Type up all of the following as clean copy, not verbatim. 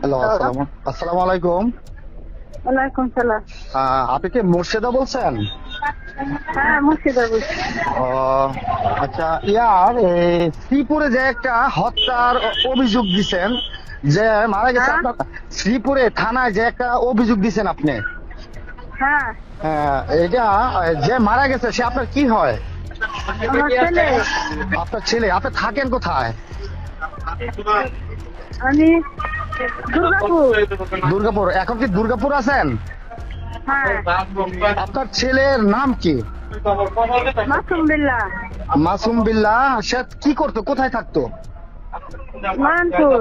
Hello, আসসালামু আলাইকুম। ওয়ালাইকুম সালাম। আপনি কি মুর্শিদা বলছেন? হ্যাঁ, মুর্শিদা বলছি। ও আচ্ছা, শ্রীপুরে যে একটা হত্যার অভিযোগ দিছেন, যে মারা গেছে, হ্যাঁ? আপনার শ্রীপুরে থানায় যে একটা অভিযোগ দিছেন আপনি। হ্যাঁ, এটা যে মারা গেছে সে আপনার কি হয়? আমার ছেলে। আপনার ছেলে? আপনি থাকেন কোথায়? আমি দুর্গাপুর। দুর্গাপুর। এখন কি দুর্গাপুর আছেন? হ্যাঁ, আপনার ছেলের নাম কি? মাসুম বিল্লাহ। মাসুম বিল্লাহ। সে কি করতো, কোথায় থাকতো? নারায়ণপুর।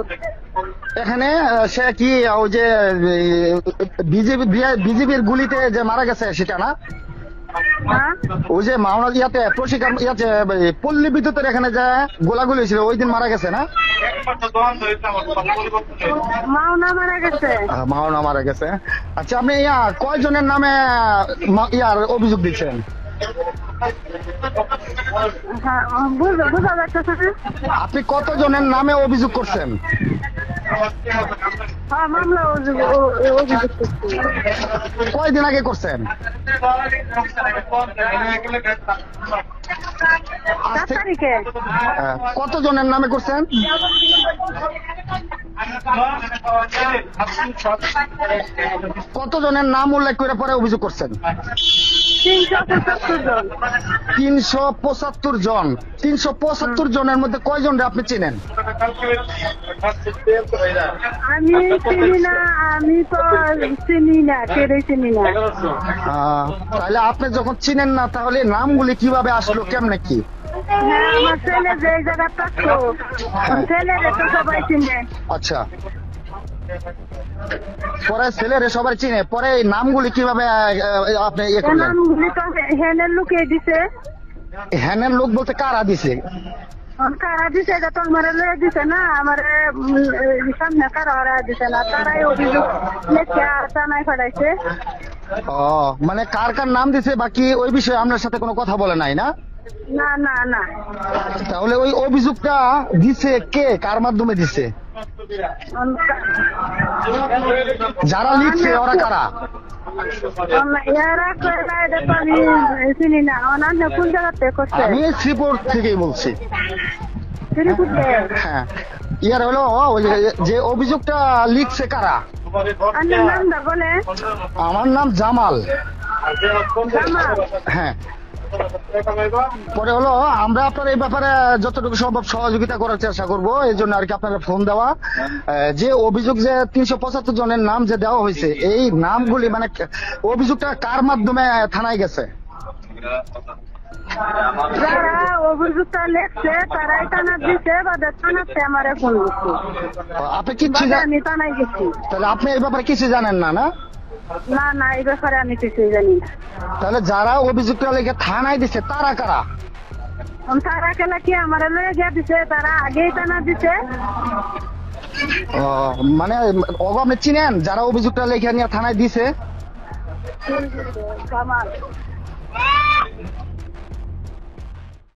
এখানে সে কি ওই যে বিজেপির গুলিতে যে মারা গেছে সেটা না? হ্যাঁ, ওই যে মাওনা প্রশিক্ষণ পল্লী বিদ্যুতের এখানে যে গোলাগুলি ছিল ওই দিন মারা গেছে না? মাওনা মারা গেছে। মাওনা মারা গেছে। আচ্ছা, আপনি কয়জনের নামে অভিযোগ দিচ্ছেন? হ্যাঁ, বোঝা যাচ্ছে না। আপনি কতজনের নামে অভিযোগ করছেন? হ্যাঁ, মামলা অভিযোগ করছি। কয়দিন আগে করছেন? 4 তারিখে। কতজনের নামে করছেন? কতজনের নাম উল্লেখ করে পরে অভিযোগ করছেন? 375 জন। 375 জন। 375 জনের মধ্যে কয়জন আপনি চিনেন? আমি চিনি না, আমি তো চিনি না, কেড়ে চিনি না। তাহলে আপনি যখন চিনেন না, তাহলে নামগুলি কিভাবে আসলো, কেমনে কি? হ্যাঁ, আমার ছেলে যে জায়গা থাকতো, ছেলের তো সবাই চিনে। আচ্ছা, পরে ছেলেরে সবাই চিনে, পরে এই নামগুলি কিভাবে আপনি ইয়ে করলেন? নামগুলি তো হেনের লোকে দিছে। হ্যানের লোক বলতে কারা দিছে? কারা দিছে, এটা তো আমার লয়ে দিছে না, আমার সামনে কারা দিছে না, তারাই অভিযোগ লেখা থানায় পাঠাইছে। ও, মানে কার কার নাম দিছে বাকি ওই বিষয়ে আপনার সাথে কোনো কথা বলে নাই না? না না না। তাহলে ওই অভিযোগটা দিছে কে, কার মাধ্যমে দিছে? যারা লিখছে ওরা কারা? এরা কয়লা, এটা তো আমি চিনি না। অন্যান্য কোন জায়গাতে করছে? আমি শ্রীপুর থেকেই বলছি। শ্রীপুরে? হ্যাঁ, হলো ওই যে অভিযোগটা লিখছে কারা? আপনার নামটা বলে? আমার নাম জামাল। জামাল? হ্যাঁ। পরে হলো আমরা আপনার এই ব্যাপারে যতটুকু সম্ভব সহযোগিতা করার চেষ্টা করবো, এই জন্য আর কি আপনারা ফোন দেওয়া। যে অভিযোগ যে 375 জনের নাম যে দেওয়া হয়েছে, এই নামগুলি মানে অভিযোগটা কার মাধ্যমে থানায় গেছে? যারা অভিযোগটা লেখছে তারাই থানা দিছে, বা থানাতে আমার ফোন দিচ্ছে। আপনি কিচ্ছু আমি থানায় গেছি। তাহলে আপনি এই ব্যাপারে কিছু জানেন না? না না না, এই ব্যাপারে আমি কিছুই জানি না। তাহলে যারা অভিযোগটা লিখে থানায় দিছে তারা কারা? তারা কেলা কি আমার লয়ে গিয়ে দিছে, তারা আগেই থানা দিছে। মানে আপনি চিনেন যারা অভিযোগটা লিখে নিয়ে থানায় দিছে? জামাল।